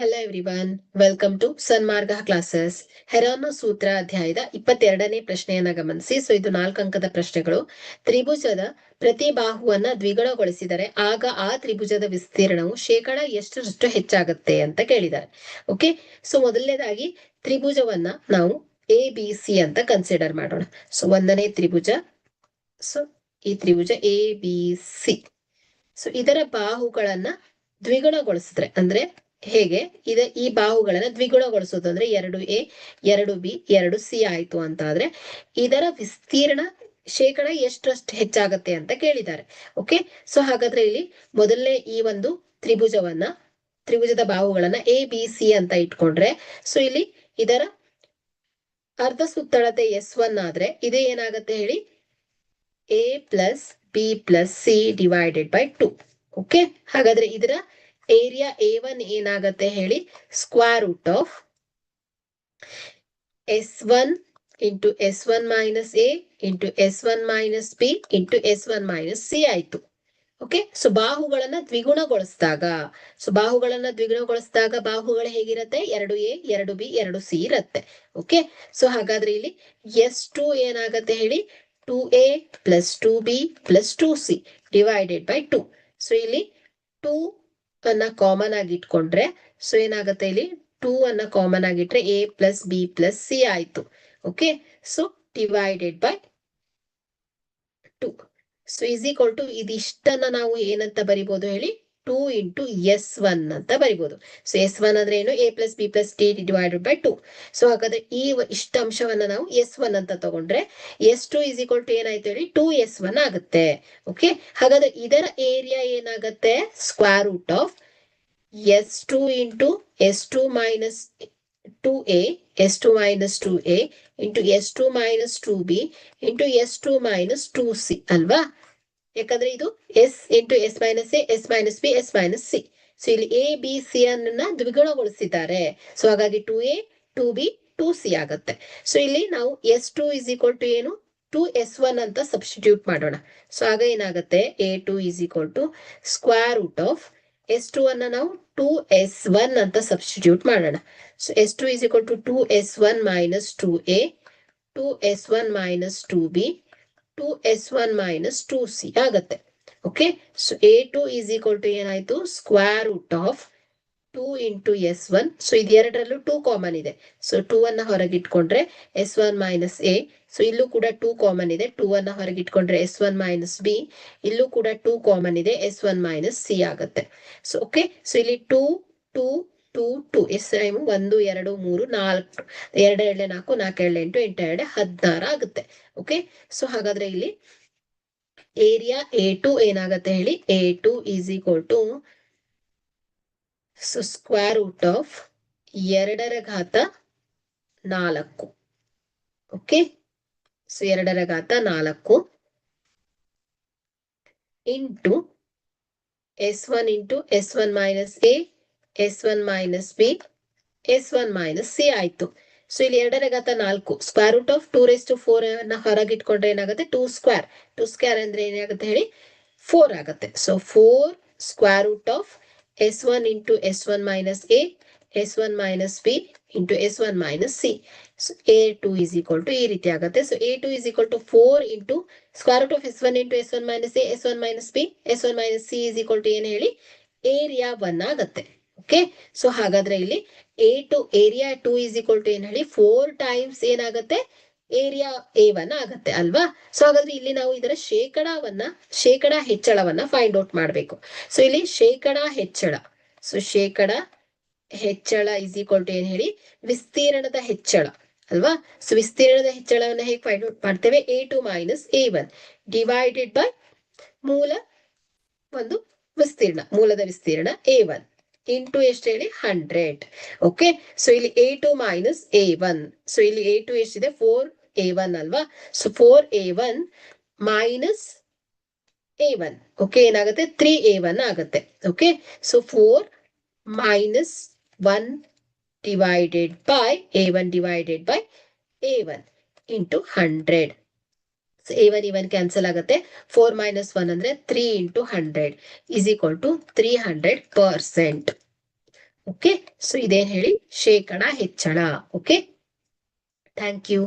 Hello everyone, welcome to Sanmarga classes. ಹೆರಾನೋ ಸೂತ್ರ ಅಧ್ಯಾಯದ 22ನೇ ಪ್ರಶ್ನೆಯನ್ನ ಗಮನಿಸಿ. ಇದು 4 ಅಂಕದ ಪ್ರಶ್ನೆಗಳು. ತ್ರಿಭುಜದ ಪ್ರತಿ ಬಾಹುವನ್ನ ದ್ವಿಗುಣಗೊಳಿಸಿದರೆ ಆಗ ಆ ತ್ರಿಭುಜದ ವಿಸ್ತೀರ್ಣವು ಶೇಕಡ ಎಷ್ಟರಷ್ಟು ಹೆಚ್ಚಾಗುತ್ತೆ ಅಂತ ಕೇಳಿದ್ದಾರೆ. ಓಕೆ, ಸೊ ಮೊದಲನೇದಾಗಿ ತ್ರಿಭುಜವನ್ನ ನಾವು ಎ ಬಿ ಸಿ ಅಂತ ಕನ್ಸಿಡರ್ ಮಾಡೋಣ. ಸೊ 1ನೇ ತ್ರಿಭುಜ, ಸೊ ಈ ತ್ರಿಭುಜ ಎ ಬಿ ಸಿ. ಸೊ ಇದರ ಬಾಹುಗಳನ್ನ ದ್ವಿಗುಣಗೊಳಿಸಿದ್ರೆ ಅಂದ್ರೆ ಹೇಗೆ ಈ ಬಾಹುಗಳನ್ನ ದ್ವಿಗುಣಗೊಳಿಸೋದು ಅಂದ್ರೆ 2a 2b 2c ಆಯ್ತು ಅಂತ ಆದ್ರೆ ಇದರ ವಿಸ್ತೀರ್ಣ ಶೇಕಡ ಎಷ್ಟರಷ್ಟು ಹೆಚ್ಚಾಗತ್ತೆ ಅಂತ ಕೇಳಿದ್ದಾರೆ. ಓಕೆ, ಸೊ ಹಾಗಾದ್ರೆ ಇಲ್ಲಿ ಮೊದಲನೇ ಈ ಒಂದು ತ್ರಿಭುಜದ ಬಾಹುಗಳನ್ನ ಎ ಬಿ ಸಿ ಅಂತ ಇಟ್ಕೊಂಡ್ರೆ, ಸೊ ಇಲ್ಲಿ ಇದರ ಅರ್ಧ ಸುತ್ತಳತೆ S1 ಆದ್ರೆ ಇದೇ ಏನಾಗತ್ತೆ ಹೇಳಿ, a plus B plus C divided by 2. Okay, ಹಾಗಾದ್ರೆ ಇದರ ಏರಿಯಾ A1 ಏನಾಗತ್ತೆ ಹೇಳಿ, square root of S1 into S1 minus A into S1 minus B into S1 minus C ಆಯ್ತು. ಓಕೆ, ಸೊ ಬಾಹುಗಳನ್ನ ದ್ವಿಗುಣಗೊಳಿಸಿದಾಗ ಬಾಹುಗಳು ಹೇಗಿರತ್ತೆ, 2a 2b 2c ಇರತ್ತೆ. ಓಕೆ, ಸೊ ಹಾಗಾದ್ರೆ ಇಲ್ಲಿ ಎಷ್ಟು ಏನಾಗತ್ತೆ ಹೇಳಿ, 2a plus 2b plus 2c divided by 2. So ಇಲ್ಲಿ 2 ಅನ್ನ ಕಾಮನ್ ಆಗಿ ಇಟ್ಕೊಂಡ್ರೆ, ಸೊ ಏನಾಗುತ್ತೆ ಇಲ್ಲಿ 2 ಅನ್ನ ಕಾಮನ್ ಆಗಿಟ್ರೆ a plus B plus C ಆಯ್ತು. Okay, so divided by 2. So is equal to ಇದಿಷ್ಟನ್ನ ನಾವು ಏನಂತ ಬರಿಬಹುದು ಹೇಳಿ, 2 ಇಂಟು S1 ಅಂತ ಬರಿಬಹುದು. ಸೊ S1 ಅಂದ್ರೆ ಏನು, a plus B plus T divided by 2. So ಹಾಗಾದ್ರೆ ಈ ಇಷ್ಟ ಅಂಶವನ್ನ ನಾವು S1 ಅಂತ ತಗೊಂಡ್ರೆ S2 ಈಸ್ ಈಕ್ವಲ್ ಟು ಏನಾಯ್ತು ಹೇಳಿ, 2S1 ಆಗುತ್ತೆ. ಓಕೆ, ಹಾಗಾದ್ರೆ ಇದರ ಏರಿಯಾ ಏನಾಗತ್ತೆ, square root of S2 into S2 minus 2a S2 minus 2a into S2 minus 2b into S2 minus 2c ಅಲ್ವಾ. ಯಾಕಂದ್ರೆ ಇದು S into S minus A S minus B S minus C. So ಇಲ್ಲಿ A B C ಅನ್ನ ದ್ವಿಗುಣಗೊಳಿಸಿದ್ದಾರೆ. So ಹಾಗಾಗಿ 2a 2b 2c ಆಗತ್ತೆ. So ಇಲ್ಲಿ ನಾವು S2 ಇಸ್ ಈಕ್ವಲ್ ಟು ಏನು, 2S1 ಅಂತ ಸಬ್ಸ್ಟಿಟ್ಯೂಟ್ ಮಾಡೋಣ. ಸೊ ಆಗ ಏನಾಗುತ್ತೆ, A2 is equal to square root of S2 ಅನ್ನ ನಾವು 2S1 ಅಂತ ಸಬ್ಸ್ಟಿಟ್ಯೂಟ್ ಮಾಡೋಣ. So S2 is equal to 2S1 minus 2a 2S1 minus 2b 2S1 minus 2c ಆಗತ್ತೆ. Okay, so A2 is equal to ಏನಾಯ್ತು, square root of 2 into S1. So ಇದು ಎರಡರಲ್ಲೂ 2 common ಇದೆ. So 2 ಅನ್ನ ಹೊರಗಿಟ್ಕೊಂಡ್ರೆ S1 ಮೈನಸ್ ಎ. ಸೊ ಇಲ್ಲೂ ಕೂಡ 2 common ಇದೆ. 2 ಅನ್ನ ಹೊರಗಿಟ್ಕೊಂಡ್ರೆ S1 ಮೈನಸ್ ಬಿ. ಇಲ್ಲೂ ಕೂಡ 2 ಕಾಮನ್ ಇದೆ. S1 ಮೈನಸ್ ಸಿ ಆಗತ್ತೆ. ಸೊ ಓಕೆ, ಸೊ ಇಲ್ಲಿ 2 2 2 2 ಎಷ್ಟು ಟೈಮು, 1 2 3 4 2 2 4 4 2 8 8 2 16 ಆಗುತ್ತೆ. ಓಕೆ, ಸೊ ಹಾಗಾದ್ರೆ ಇಲ್ಲಿ ಏರಿಯಾ A2 ಏನಾಗತ್ತೆ ಹೇಳಿ, A2 is equal to so square root of 2⁴ okay, so 2⁴ into S1 into S1 minus A S1 minus B S1 minus C ಆಯ್ತು. So ಇಲ್ಲಿ 2⁴ square root of 2⁴ ಅನ್ನ ಹೊರಗಿಟ್ಕೊಂಡ್ರೆ ಏನಾಗುತ್ತೆ, 2 square. 2 square ಅಂದ್ರೆ ಏನಾಗುತ್ತೆ ಹೇಳಿ, 4 ಆಗುತ್ತೆ. So 4 square root of S1 into S1 minus A S1 minus B into S1 minus C. So A2 is equal to ಈ ರೀತಿ ಆಗುತ್ತೆ. So A2 is equal to 4 into square root of S1 into S1 minus A S1 minus B S1 minus c is equal to ಏನು ಹೇಳಿ, area 1 ಆಗತ್ತೆ. Okay, so ಹಾಗಾದ್ರೆ ಇಲ್ಲಿ area 2 is equal to ಏನ್ ಹೇಳಿ, 4 ಟೈಮ್ಸ್ ಏನಾಗತ್ತೆ, area A1 ಆಗತ್ತೆ ಅಲ್ವಾ. ಸೊ ಹಾಗಾದ್ರೆ ಇಲ್ಲಿ ನಾವು ಇದರ ಶೇಕಡ ಹೆಚ್ಚಳವನ್ನ ಫೈಂಡ್ ಔಟ್ ಮಾಡ್ಬೇಕು. ಸೊ ಇಲ್ಲಿ ಶೇಕಡ ಹೆಚ್ಚಳ ಇಸ್ ಈಕ್ವಲ್ ಟು ಏನ್ ಹೇಳಿ, ವಿಸ್ತೀರ್ಣದ ಹೆಚ್ಚಳ ಅಲ್ವಾ. ಸೊ ವಿಸ್ತೀರ್ಣದ ಹೆಚ್ಚಳವನ್ನ ಹೇಗೆ ಫೈಂಡ್ ಔಟ್ ಮಾಡ್ತೇವೆ, A2 minus A1 divided by ಮೂಲದ ವಿಸ್ತೀರ್ಣ A1 ಇಂಟು ಎಷ್ಟು ಹೇಳಿ, 100. ಓಕೆ, ಸೊ ಇಲ್ಲಿ A2 ಮೈನಸ್ A1. ಸೊ ಇಲ್ಲಿ A2 ಎಷ್ಟಿದೆ, 4A1 ಅಲ್ವಾ. So 4A1 minus A1 okay ಏನಾಗುತ್ತೆ, 3A1 ಆಗುತ್ತೆ. Okay, so 4 minus 1 divided by A1 divided by A1 into 100. So A1 cancel ಆಗುತ್ತೆ. 4 ಮೈನಸ್ 1 ಅಂದ್ರೆ 3 into 100 is equal to 300%. Okay, so ಇದೇನ್ ಹೇಳಿ ಶೇಕಡ ಹೆಚ್ಚಳ. Okay, thank you.